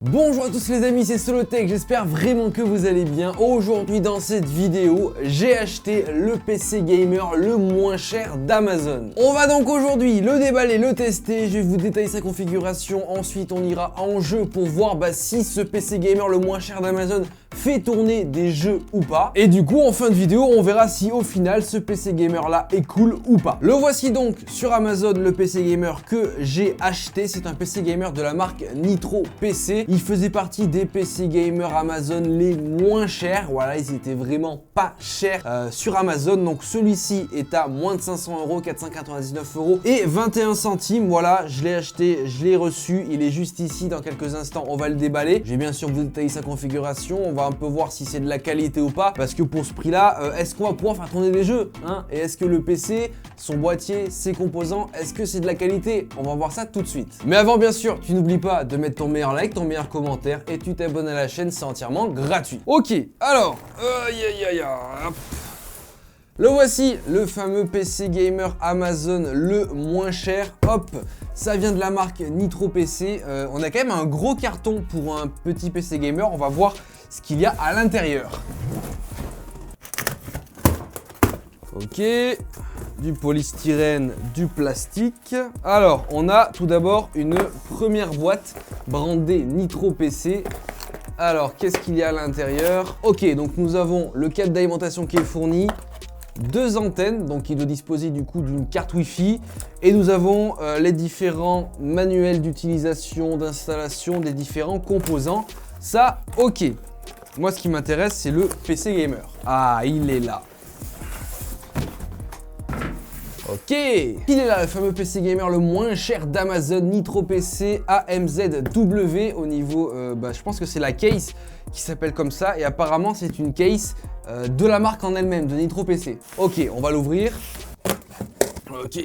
Bonjour à tous les amis, c'est Solotech, j'espère vraiment que vous allez bien. Aujourd'hui dans cette vidéo, j'ai acheté le PC gamer le moins cher d'Amazon. On va donc aujourd'hui le déballer, le tester, je vais vous détailler sa configuration, ensuite on ira en jeu pour voir si ce PC gamer le moins cher d'Amazon fait tourner des jeux ou pas. Et du coup en fin de vidéo, on verra si au final ce PC gamer là est cool ou pas. Le voici donc sur Amazon, le PC gamer que j'ai acheté. C'est un PC gamer de la marque Nitro PC. Il faisait partie des PC gamers Amazon les moins chers. Voilà, ils étaient vraiment pas chers sur Amazon. Donc celui-ci est à moins de 500 €, 499 € et 21 centimes. Voilà, je l'ai acheté, je l'ai reçu. Il est juste ici. Dans quelques instants, on va le déballer. Je vais bien sûr vous détailler sa configuration. On va un peu voir si c'est de la qualité ou pas. Parce que pour ce prix-là, est-ce qu'on va pouvoir faire tourner des jeux hein? Et est-ce que le PC, son boîtier, ses composants, est-ce que c'est de la qualité? On va voir ça tout de suite. Mais avant, bien sûr, tu n'oublies pas de mettre ton meilleur like, ton meilleur commentaire et tu t'abonnes à la chaîne, c'est entièrement gratuit. Ok, alors, le voici, le fameux PC gamer Amazon le moins cher. Hop, ça vient de la marque Nitro PC. On a quand même un gros carton pour un petit PC gamer. On va voir ce qu'il y a à l'intérieur. Ok, du polystyrène, du plastique. Alors, on a tout d'abord une première boîte brandée Nitro PC. Alors, qu'est-ce qu'il y a à l'intérieur? Ok, donc nous avons le câble d'alimentation qui est fourni, deux antennes, donc il doit disposer du coup d'une carte Wi-Fi, et nous avons les différents manuels d'utilisation, d'installation des différents composants. Ça, ok. Moi, ce qui m'intéresse, c'est le PC gamer. Ah, il est là. Ok, il est là, le fameux PC gamer le moins cher d'Amazon, Nitro PC AMZW. Au niveau, je pense que c'est la case qui s'appelle comme ça, et apparemment c'est une case de la marque en elle-même, de Nitro PC. Ok, on va l'ouvrir. Ok.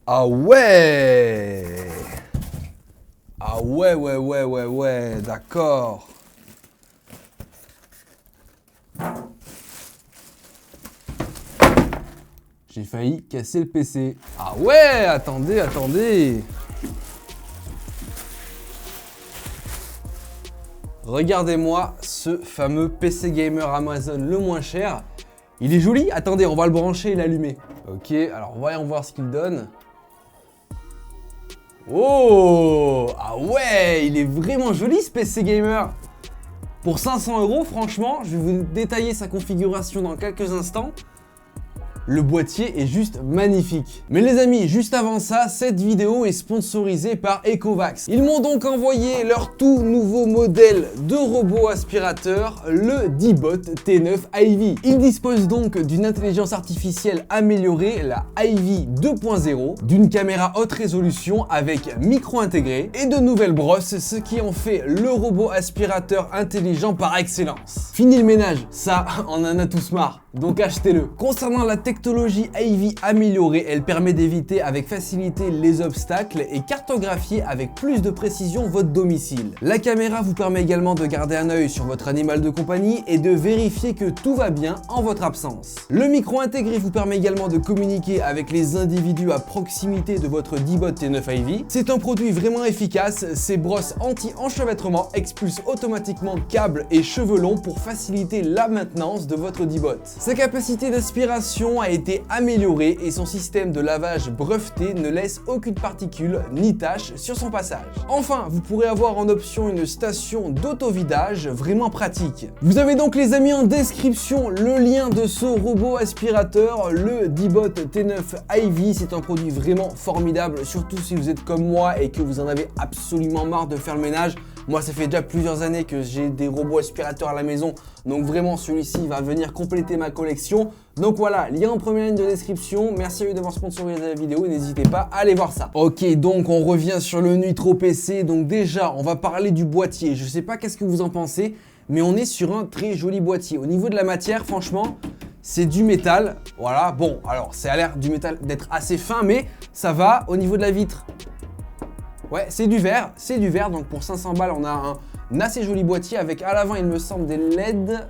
Ah ouais! Ah ouais, d'accord. J'ai failli casser le PC. Ah ouais, attendez. Regardez-moi ce fameux PC gamer Amazon le moins cher. Il est joli. Attendez, on va le brancher et l'allumer. Ok, alors voyons voir ce qu'il donne. Oh! Ah ouais, il est vraiment joli ce PC gamer. Pour 500 €, franchement, je vais vous détailler sa configuration dans quelques instants. Le boîtier est juste magnifique. Mais les amis, juste avant ça, cette vidéo est sponsorisée par Ecovacs. Ils m'ont donc envoyé leur tout nouveau modèle de robot aspirateur, le D-Bot T9 Ivy. Il dispose donc d'une intelligence artificielle améliorée, la Ivy 2.0, d'une caméra haute résolution avec micro intégré et de nouvelles brosses, ce qui en fait le robot aspirateur intelligent par excellence. Fini le ménage, ça, on en a tous marre. Donc achetez-le. Concernant la technologie Ivy améliorée, elle permet d'éviter avec facilité les obstacles et cartographier avec plus de précision votre domicile. La caméra vous permet également de garder un œil sur votre animal de compagnie et de vérifier que tout va bien en votre absence. Le micro intégré vous permet également de communiquer avec les individus à proximité de votre D-Bot T9 Ivy. C'est un produit vraiment efficace, ses brosses anti-enchevêtrement expulsent automatiquement câbles et cheveux longs pour faciliter la maintenance de votre D-Bot. Sa capacité d'aspiration a été améliorée et son système de lavage breveté ne laisse aucune particule ni tache sur son passage. Enfin, vous pourrez avoir en option une station d'auto-vidage vraiment pratique. Vous avez donc les amis en description le lien de ce robot aspirateur, le D-Bot T9 Ivy. C'est un produit vraiment formidable, surtout si vous êtes comme moi et que vous en avez absolument marre de faire le ménage. Moi, ça fait déjà plusieurs années que j'ai des robots aspirateurs à la maison, donc vraiment celui-ci va venir compléter ma collection. Donc voilà, lien en première ligne de description. Merci à eux d'avoir sponsorisé la vidéo et n'hésitez pas à aller voir ça. Ok, donc on revient sur le Nitro PC. Donc déjà, on va parler du boîtier. Je sais pas qu'est-ce que vous en pensez, mais on est sur un très joli boîtier. Au niveau de la matière, franchement, c'est du métal. Voilà, bon, alors ça a l'air du métal d'être assez fin, mais ça va. Au niveau de la vitre, ouais, c'est du verre, donc pour 500 balles, on a un assez joli boîtier avec à l'avant, il me semble, des LED.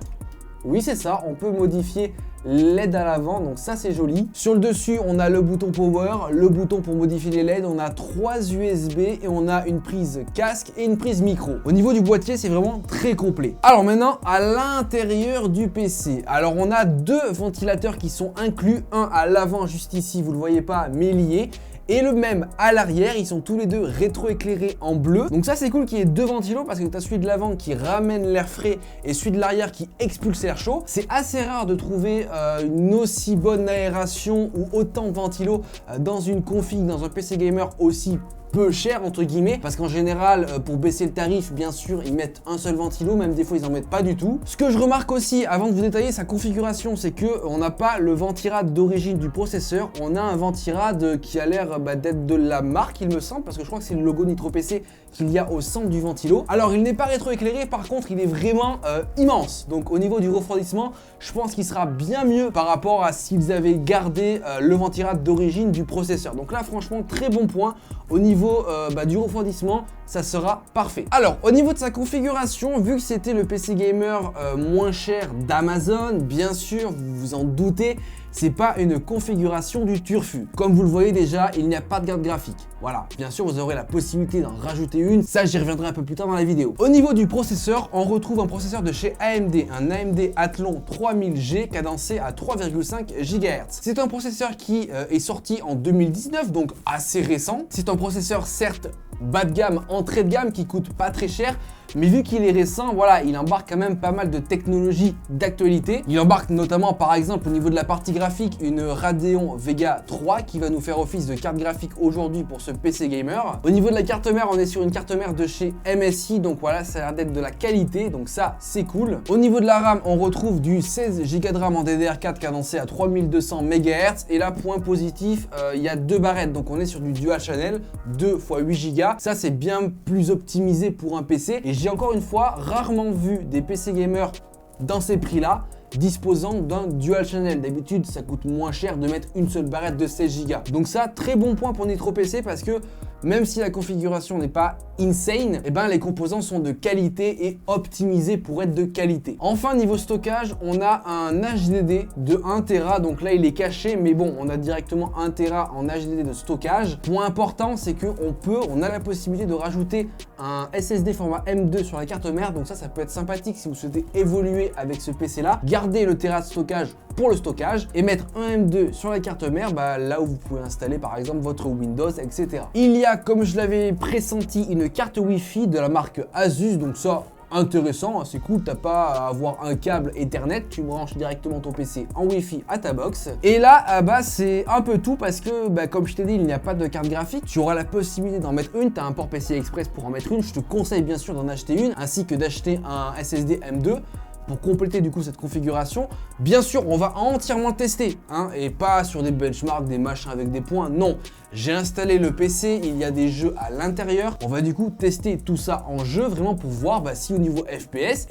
Oui, c'est ça, on peut modifier LED à l'avant, donc ça c'est joli. Sur le dessus, on a le bouton power, le bouton pour modifier les LED, on a 3 USB et on a une prise casque et une prise micro. Au niveau du boîtier, c'est vraiment très complet. Alors maintenant, à l'intérieur du PC, alors on a 2 ventilateurs qui sont inclus, un à l'avant juste ici, vous le voyez pas, mais lié. Et le même à l'arrière, ils sont tous les deux rétro-éclairés en bleu. Donc ça c'est cool qu'il y ait 2 ventilos parce que tu as celui de l'avant qui ramène l'air frais et celui de l'arrière qui expulse l'air chaud. C'est assez rare de trouver une aussi bonne aération ou autant de ventilos dans une config, dans un PC gamer aussi peu cher entre guillemets, parce qu'en général pour baisser le tarif, bien sûr ils mettent un seul ventilo, même des fois ils en mettent pas du tout. Ce que je remarque aussi avant de vous détailler sa configuration, c'est que on n'a pas le ventirad d'origine du processeur, on a un ventirad qui a l'air d'être de la marque il me semble, parce que je crois que c'est le logo Nitro PC qu'il y a au centre du ventilo. Alors il n'est pas rétroéclairé, par contre il est vraiment immense, donc au niveau du refroidissement je pense qu'il sera bien mieux par rapport à s'ils avaient gardé le ventirad d'origine du processeur. Donc là franchement très bon point. Au niveau du refroidissement, ça sera parfait. Alors, au niveau de sa configuration, vu que c'était le PC gamer moins cher d'Amazon, bien sûr, vous vous en doutez, c'est pas une configuration du turfu. Comme vous le voyez déjà, il n'y a pas de carte graphique. Voilà, bien sûr, vous aurez la possibilité d'en rajouter une. Ça, j'y reviendrai un peu plus tard dans la vidéo. Au niveau du processeur, on retrouve un processeur de chez AMD, un AMD Athlon 3000G cadencé à 3,5 GHz. C'est un processeur qui est sorti en 2019, donc assez récent. C'est un processeur certes bas de gamme, entrée de gamme, qui coûte pas très cher, mais vu qu'il est récent, voilà, il embarque quand même pas mal de technologies d'actualité. Il embarque notamment par exemple au niveau de la partie graphique une Radeon Vega 3 qui va nous faire office de carte graphique aujourd'hui pour ce PC gamer. Au niveau de la carte mère, on est sur une carte mère de chez MSI, donc voilà, ça a l'air d'être de la qualité, donc ça c'est cool. Au niveau de la RAM, on retrouve du 16 Go de RAM en DDR4 cadencé à 3200 MHz, et là point positif, il y a 2 barrettes, donc on est sur du dual channel, 2 x 8 Go. Ça c'est bien plus optimisé pour un PC, et j'ai encore une fois rarement vu des PC gamers dans ces prix là disposant d'un dual channel. D'habitude ça coûte moins cher de mettre une seule barrette de 16 Go. Donc ça, très bon point pour Nitro PC, parce que même si la configuration n'est pas insane, eh ben les composants sont de qualité et optimisés pour être de qualité. Enfin, niveau stockage, on a un HDD de 1 Tera, donc là il est caché, mais bon, on a directement 1 Tera en HDD de stockage. Point important, c'est qu'on a la possibilité de rajouter un SSD format M2 sur la carte mère, donc ça peut être sympathique si vous souhaitez évoluer avec ce PC là. Garder le Tera de stockage pour le stockage et mettre un M2 sur la carte mère, là où vous pouvez installer par exemple votre Windows, etc. Il y a, comme je l'avais pressenti, une carte Wi-Fi de la marque Asus, donc ça intéressant, c'est cool, t'as pas à avoir un câble Ethernet, tu branches directement ton PC en Wi-Fi à ta box. Et là, c'est un peu tout, parce que comme je t'ai dit, il n'y a pas de carte graphique, tu auras la possibilité d'en mettre une, t'as un port PCI Express pour en mettre une, je te conseille bien sûr d'en acheter une, ainsi que d'acheter un SSD M2 pour compléter du coup cette configuration. Bien sûr, on va entièrement tester, et pas sur des benchmarks, des machins avec des points, non. J'ai installé le PC, il y a des jeux à l'intérieur. On va du coup tester tout ça en jeu, vraiment pour voir si au niveau FPS,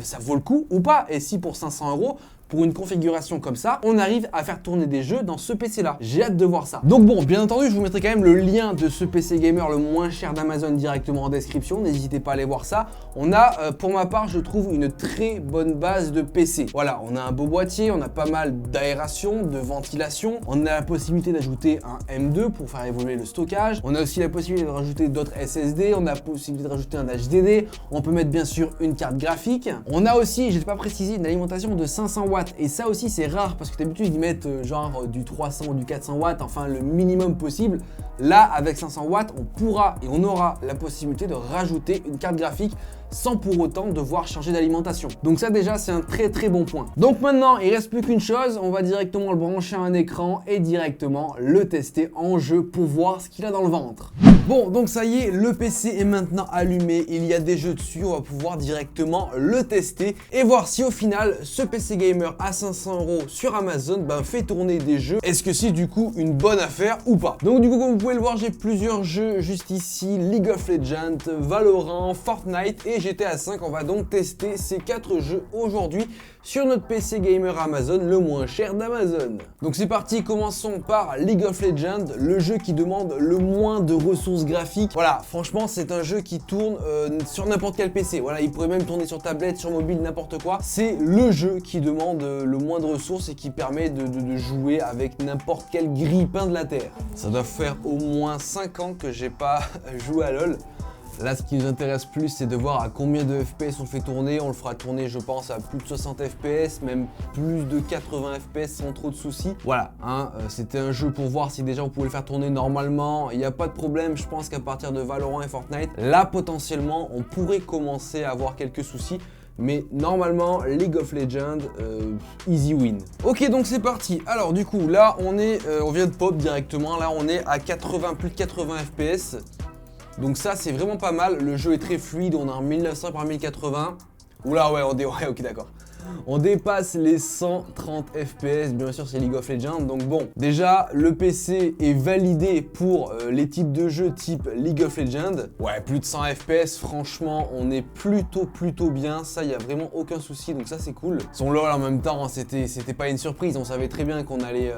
ça vaut le coup ou pas. Et si pour 500 €, pour une configuration comme ça, on arrive à faire tourner des jeux dans ce PC là. J'ai hâte de voir ça. Donc bon, bien entendu, je vous mettrai quand même le lien de ce PC gamer le moins cher d'Amazon directement en description. N'hésitez pas à aller voir ça. On a, pour ma part, je trouve une très bonne base de PC. Voilà, on a un beau boîtier, on a pas mal d'aération, de ventilation. On a la possibilité d'ajouter un M2 pour faire évoluer le stockage. On a aussi la possibilité de rajouter d'autres SSD. On a la possibilité de rajouter un HDD. On peut mettre bien sûr une carte graphique. On a aussi, je n'ai pas précisé, une alimentation de 500 watts. Et ça aussi c'est rare, parce que d'habitude ils mettent genre du 300 ou du 400 watts, enfin le minimum possible. Là avec 500 watts on pourra et on aura la possibilité de rajouter une carte graphique sans pour autant devoir changer d'alimentation. Donc ça déjà c'est un très bon point. Donc maintenant il reste plus qu'une chose, on va directement le brancher à un écran et directement le tester en jeu pour voir ce qu'il a dans le ventre. Bon, donc ça y est, le PC est maintenant allumé, il y a des jeux dessus, on va pouvoir directement le tester et voir si au final ce PC gamer à 500 € sur Amazon fait tourner des jeux. Est-ce que c'est du coup une bonne affaire ou pas? Donc du coup, comme vous pouvez le voir, j'ai plusieurs jeux juste ici, League of Legends, Valorant, Fortnite et GTA 5. On va donc tester ces 4 jeux aujourd'hui sur notre PC gamer Amazon, le moins cher d'Amazon. Donc c'est parti, commençons par League of Legends, le jeu qui demande le moins de ressources graphiques. Voilà, franchement c'est un jeu qui tourne sur n'importe quel PC. Voilà, il pourrait même tourner sur tablette, sur mobile, n'importe quoi. C'est le jeu qui demande le moins de ressources et qui permet de jouer avec n'importe quel grille-pain de la terre. Ça doit faire au moins 5 ans que j'ai pas joué à LoL. Là, ce qui nous intéresse plus, c'est de voir à combien de FPS on le fait tourner. On le fera tourner, je pense, à plus de 60 FPS, même plus de 80 FPS sans trop de soucis. Voilà, hein, c'était un jeu pour voir si déjà on pouvait le faire tourner normalement. Il n'y a pas de problème, je pense qu'à partir de Valorant et Fortnite, là, potentiellement, on pourrait commencer à avoir quelques soucis. Mais normalement, League of Legends, easy win. Ok, donc c'est parti. Alors du coup, là, on vient de pop directement. Là, on est à plus de 80 FPS. Donc ça, c'est vraiment pas mal. Le jeu est très fluide. On est en 1900 par 1080. Oula, ouais, ok, d'accord. On dépasse les 130 FPS, bien sûr c'est League of Legends, donc bon, déjà le PC est validé pour les types de jeux type League of Legends. Ouais, plus de 100 FPS, franchement on est plutôt bien, ça y a vraiment aucun souci, donc ça c'est cool. Son LoL en même temps, hein, c'était pas une surprise, on savait très bien qu'on allait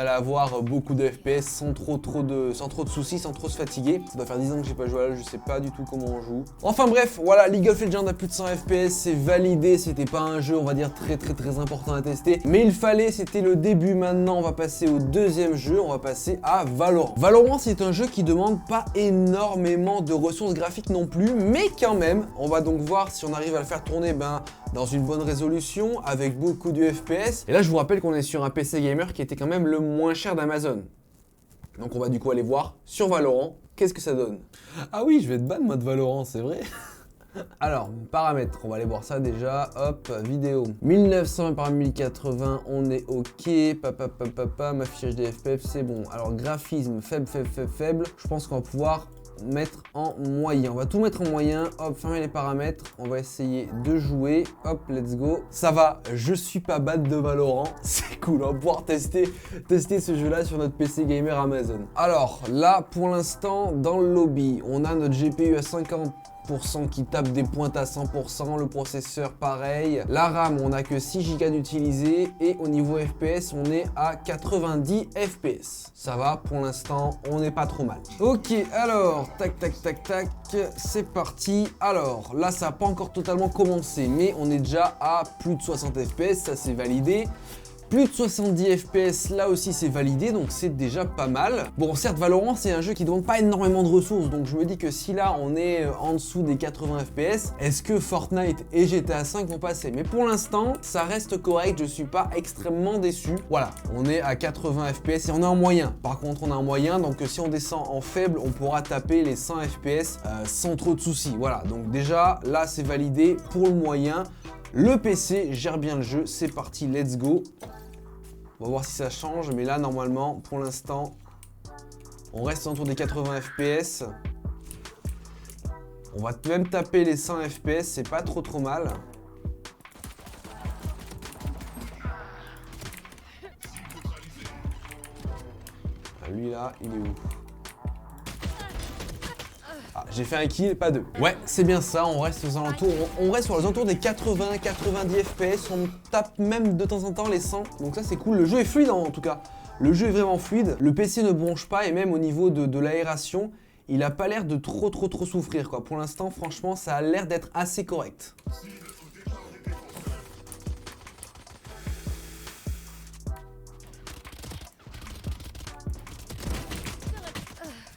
avoir beaucoup de FPS sans trop de soucis, sans trop se fatiguer. Ça doit faire 10 ans que j'ai pas joué à LoL, je sais pas du tout comment on joue. Enfin bref, voilà, League of Legends a plus de 100 FPS, c'est validé, c'était pas un jeu on va dire très important à tester, mais il fallait, c'était le début. Maintenant on va passer au deuxième jeu, on va passer à Valorant. Valorant c'est un jeu qui demande pas énormément de ressources graphiques non plus, mais quand même, on va donc voir si on arrive à le faire tourner dans une bonne résolution, avec beaucoup de FPS. Et là je vous rappelle qu'on est sur un PC gamer qui était quand même le moins cher d'Amazon. Donc on va du coup aller voir sur Valorant, qu'est-ce que ça donne. Ah oui, je vais être ban moi de Valorant, c'est vrai. Alors, paramètres, on va aller voir ça déjà. Hop, vidéo. 1900 par 1080, on est ok. Affichage des FPS, c'est bon. Alors, graphisme, faible. Je pense qu'on va pouvoir mettre en moyen. On va tout mettre en moyen. Hop, fermer les paramètres. On va essayer de jouer. Hop, let's go. Ça va, je suis pas bad de Valorant. C'est cool, on va pouvoir tester ce jeu-là sur notre PC gamer Amazon. Alors, là, pour l'instant, dans le lobby, on a notre GPU à 50%. Qui tape des pointes à 100%, le processeur pareil, la RAM on a que 6 Go d'utilisé et au niveau FPS on est à 90 FPS. Ça va pour l'instant, on n'est pas trop mal. Ok, alors tac, c'est parti. Alors là ça n'a pas encore totalement commencé, mais on est déjà à plus de 60 FPS, ça c'est validé. Plus de 70 FPS, là aussi c'est validé, donc c'est déjà pas mal. Bon, certes, Valorant, c'est un jeu qui ne demande pas énormément de ressources, donc je me dis que si là, on est en dessous des 80 FPS, est-ce que Fortnite et GTA V vont passer? Mais pour l'instant, ça reste correct, je suis pas extrêmement déçu. Voilà, on est à 80 FPS et on est en moyen. Par contre, on est en moyen, donc si on descend en faible, on pourra taper les 100 FPS sans trop de soucis. Voilà, donc déjà, là, c'est validé pour le moyen. Le PC gère bien le jeu, c'est parti, let's go. On va voir si ça change, mais là, normalement, pour l'instant, on reste autour des 80 FPS. On va même taper les 100 FPS, c'est pas trop mal. Ah, lui là, il est où? Ah, j'ai fait un kill, pas deux. Ouais, c'est bien ça, on reste aux alentours, on reste sur les alentours des 80-90 FPS, on tape même de temps en temps les 100, donc ça c'est cool. Le jeu est fluide en tout cas, le jeu est vraiment fluide, le PC ne bronche pas et même au niveau de l'aération, il a pas l'air de trop souffrir quoi. Pour l'instant, franchement, ça a l'air d'être assez correct.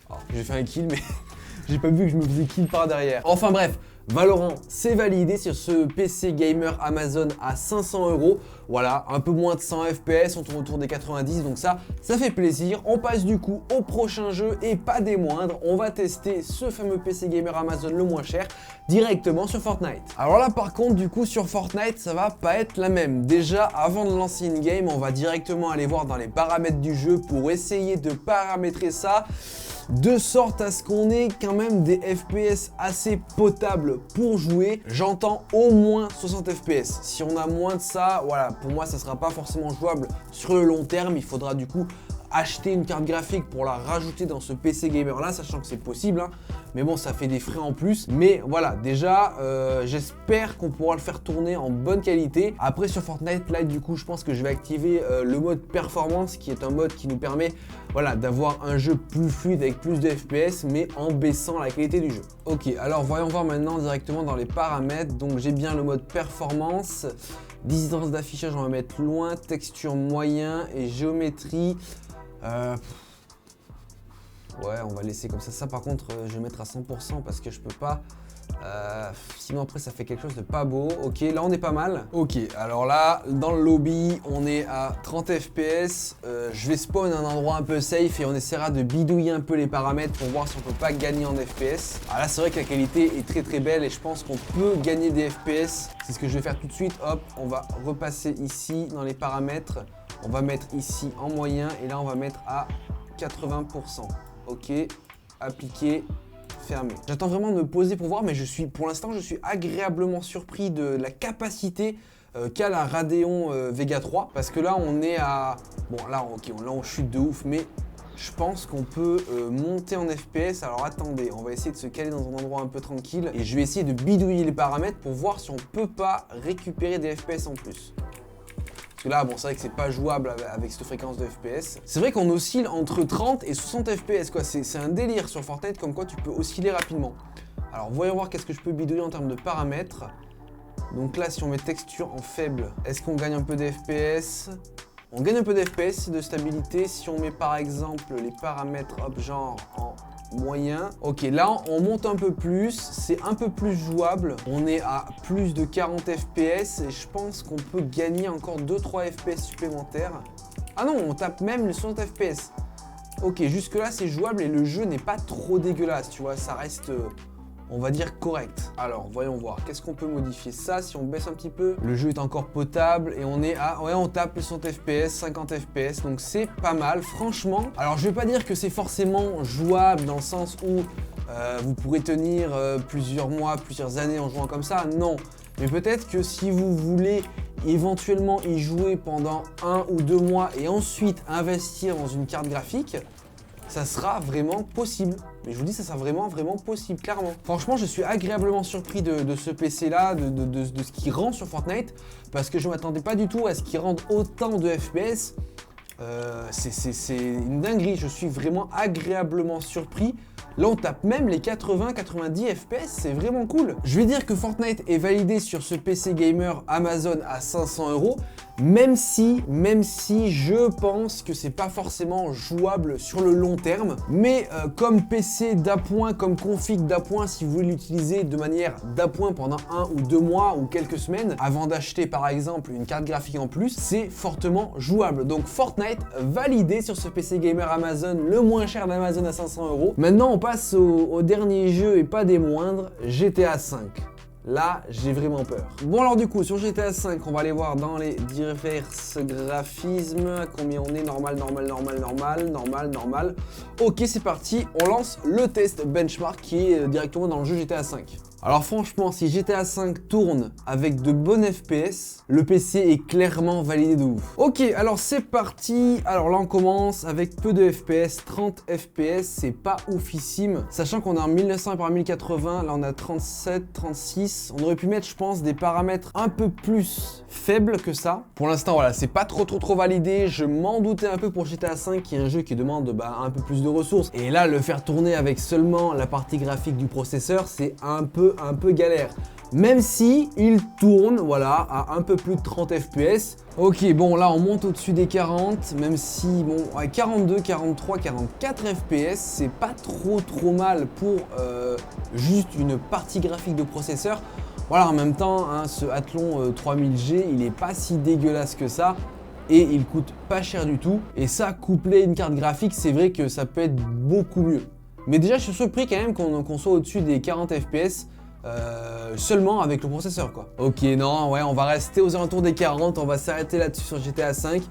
Oh, j'ai fait un kill mais... J'ai pas vu que je me faisais kill par derrière. Enfin bref, Valorant, c'est validé sur ce PC gamer Amazon à 500 €. Voilà, un peu moins de 100 FPS, on tourne autour des 90, donc ça fait plaisir. On passe du coup au prochain jeu et pas des moindres. On va tester ce fameux PC gamer Amazon le moins cher directement sur Fortnite. Alors là par contre, du coup sur Fortnite, ça va pas être la même. Déjà, avant de lancer une game, on va directement aller voir dans les paramètres du jeu pour essayer de paramétrer ça de sorte à ce qu'on ait quand même des FPS assez potables pour jouer. J'entends au moins 60 FPS. Si on a moins de ça, voilà, pour moi ça sera pas forcément jouable sur le long terme. Il faudra du coup acheter une carte graphique pour la rajouter dans ce PC gamer là, sachant que c'est possible, hein. Mais bon, ça fait des frais en plus. Mais voilà, déjà, j'espère qu'on pourra le faire tourner en bonne qualité. Après, sur Fortnite, là, du coup, je pense que je vais activer le mode performance, qui est un mode qui nous permet, voilà, d'avoir un jeu plus fluide avec plus de FPS, mais en baissant la qualité du jeu. Ok, alors voyons voir maintenant directement dans les paramètres. Donc, j'ai bien le mode performance. Distance d'affichage, on va mettre loin, texture moyen et géométrie. Ouais, on va laisser comme ça. Ça, par contre, je vais mettre à 100% parce que je peux pas. Sinon, après, ça fait quelque chose de pas beau. Ok, là, on est pas mal. Ok, alors là, dans le lobby, on est à 30 FPS. Je vais spawn un endroit un peu safe et on essaiera de bidouiller un peu les paramètres pour voir si on peut pas gagner en FPS. Alors là, c'est vrai que la qualité est très très belle et je pense qu'on peut gagner des FPS. C'est ce que je vais faire tout de suite. Hop, on va repasser ici dans les paramètres. On va mettre ici en moyen et là, on va mettre à 80%. Ok, appliquer, fermer. J'attends vraiment de me poser pour voir, mais pour l'instant, je suis agréablement surpris de la capacité qu'a la Radeon Vega 3. Parce que là, on est à... Bon, là, ok, là, on chute de ouf, mais je pense qu'on peut monter en FPS. Alors attendez, on va essayer de se caler dans un endroit un peu tranquille. Et je vais essayer de bidouiller les paramètres pour voir si on peut pas récupérer des FPS en plus. Parce que là, bon, c'est vrai que c'est pas jouable avec cette fréquence de FPS. C'est vrai qu'on oscille entre 30 et 60 FPS, quoi. C'est un délire sur Fortnite, comme quoi tu peux osciller rapidement. Alors, voyons voir qu'est-ce que je peux bidouiller en termes de paramètres. Donc là, si on met texture en faible, est-ce qu'on gagne un peu de FPS? On gagne un peu de FPS, de stabilité. Si on met par exemple les paramètres, hop, genre en moyen. Ok, là on monte un peu plus, c'est un peu plus jouable. On est à plus de 40 FPS et je pense qu'on peut gagner encore 2-3 FPS supplémentaires. Ah non, on tape même les 60 FPS. Ok, jusque là c'est jouable et le jeu n'est pas trop dégueulasse, tu vois, ça reste... on va dire correct. Alors, voyons voir. Qu'est-ce qu'on peut modifier? Ça, si on baisse un petit peu, le jeu est encore potable et on est à... Ouais, on tape les 60 FPS, 50 FPS, donc c'est pas mal, franchement. Alors, je vais pas dire que c'est forcément jouable dans le sens où vous pourrez tenir plusieurs mois, plusieurs années en jouant comme ça, non. Mais peut-être que si vous voulez éventuellement y jouer pendant 1 ou 2 mois et ensuite investir dans une carte graphique, ça sera vraiment possible. Mais je vous dis, ça sera vraiment possible, clairement. Franchement, je suis agréablement surpris de ce PC-là, de ce qu'il rend sur Fortnite, parce que je ne m'attendais pas du tout à ce qu'il rende autant de FPS. C'est une dinguerie, je suis vraiment agréablement surpris. Là, on tape même les 80-90 FPS, c'est vraiment cool. Je vais dire que Fortnite est validé sur ce PC gamer Amazon à 500 €, même si je pense que c'est pas forcément jouable sur le long terme. Mais comme PC d'appoint, comme config d'appoint, si vous voulez l'utiliser de manière d'appoint pendant 1 ou 2 mois ou quelques semaines, avant d'acheter par exemple une carte graphique en plus, c'est fortement jouable. Donc Fortnite validé sur ce PC gamer Amazon, le moins cher d'Amazon à 500 €. Maintenant, on passe au dernier jeu et pas des moindres, GTA 5. Là, j'ai vraiment peur. Bon alors du coup, sur GTA 5, on va aller voir dans les diverses graphismes combien on est, normal. Ok, c'est parti, on lance le test benchmark qui est directement dans le jeu GTA 5. Alors franchement, si GTA 5 tourne avec de bonnes FPS, le PC est clairement validé de ouf. Ok, alors c'est parti. Alors là, on commence avec peu de FPS, 30 FPS, c'est pas oufissime. Sachant qu'on est en 1900 par 1080, là on a 37, 36. On aurait pu mettre, je pense, des paramètres un peu plus faibles que ça. Pour l'instant, voilà, c'est pas trop validé. Je m'en doutais un peu pour GTA 5, qui est un jeu qui demande un peu plus de ressources. Et là, le faire tourner avec seulement la partie graphique du processeur, c'est un peu galère. Même si il tourne, voilà, à un peu plus de 30 FPS. Ok, bon, là, on monte au-dessus des 40, même si, bon, ouais, 42, 43, 44 FPS, c'est pas trop mal pour juste une partie graphique de processeur. Voilà, en même temps, hein, ce Athlon 3000G, il est pas si dégueulasse que ça. Et il coûte pas cher du tout. Et ça, couplé à une carte graphique, c'est vrai que ça peut être beaucoup mieux. Mais déjà, je suis surpris quand même qu'on soit au-dessus des 40 FPS. Seulement avec le processeur, quoi. Ok, non, ouais, on va rester aux alentours des 40, on va s'arrêter là-dessus sur GTA 5,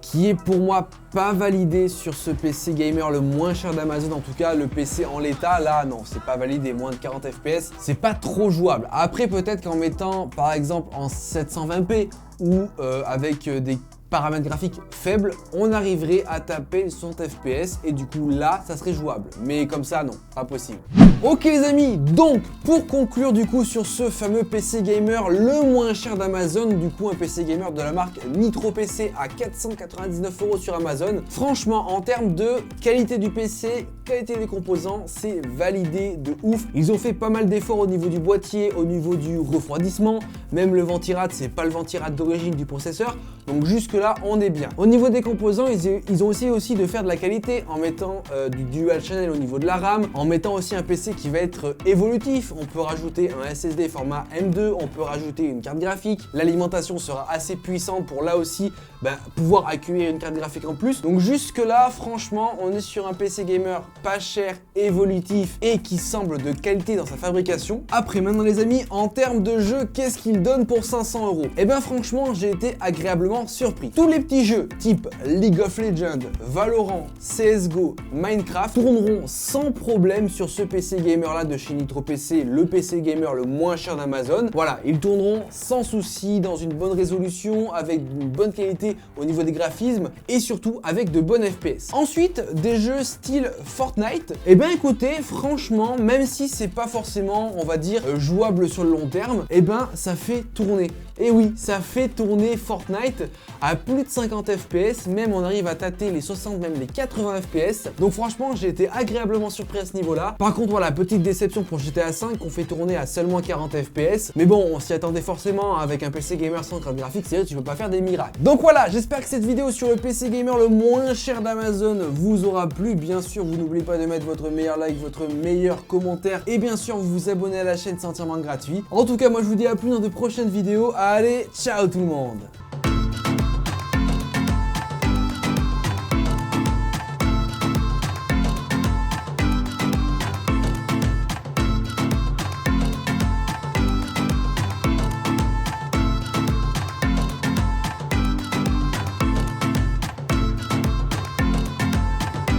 qui est pour moi pas validé sur ce PC gamer le moins cher d'Amazon. En tout cas, le PC en l'état, là, non, c'est pas validé, moins de 40 FPS, c'est pas trop jouable. Après, peut-être qu'en mettant, par exemple, en 720p ou avec des paramètres graphiques faibles, on arriverait à taper 60 FPS et du coup là, ça serait jouable. Mais comme ça, non, pas possible. Ok les amis, donc pour conclure du coup sur ce fameux PC gamer le moins cher d'Amazon, du coup un PC gamer de la marque Nitro PC à 499 € sur Amazon. Franchement, en termes de qualité du PC, qualité des composants, c'est validé de ouf. Ils ont fait pas mal d'efforts au niveau du boîtier, au niveau du refroidissement, même le ventirad, c'est pas le ventirad d'origine du processeur, donc jusque là on est bien. Au niveau des composants, ils ont essayé aussi de faire de la qualité en mettant du dual channel au niveau de la RAM, en mettant aussi un PC qui va être évolutif. On peut rajouter un SSD format M2, on peut rajouter une carte graphique, l'alimentation sera assez puissante pour là aussi pouvoir accueillir une carte graphique en plus. Donc jusque là franchement on est sur un PC gamer pas cher, évolutif et qui semble de qualité dans sa fabrication. Après maintenant les amis, en termes de jeu, qu'est-ce qu'il donne pour 500 €? Et ben franchement j'ai été agréablement surpris. Tous les petits jeux type League of Legends, Valorant, CSGO, Minecraft tourneront sans problème sur ce PC gamer là de chez Nitro PC, le PC gamer le moins cher d'Amazon. Voilà, ils tourneront sans souci, dans une bonne résolution, avec une bonne qualité au niveau des graphismes et surtout avec de bonnes FPS. Ensuite, des jeux style Fortnite, et ben écoutez, franchement, même si c'est pas forcément, on va dire, jouable sur le long terme, et ben ça fait tourner. Et oui, ça fait tourner Fortnite à plus de 50 FPS, même on arrive à tâter les 60, même les 80 FPS. Donc franchement, j'ai été agréablement surpris à ce niveau-là. Par contre, voilà, petite déception pour GTA V qu'on fait tourner à seulement 40 FPS. Mais bon, on s'y attendait forcément, avec un PC gamer sans carte graphique, c'est vrai, tu peux pas faire des miracles. Donc voilà, j'espère que cette vidéo sur le PC gamer le moins cher d'Amazon vous aura plu. Bien sûr, vous n'oubliez pas de mettre votre meilleur like, votre meilleur commentaire et bien sûr, vous vous abonner à la chaîne, c'est entièrement gratuit. En tout cas, moi je vous dis à plus dans de prochaines vidéos. Allez, ciao tout le monde!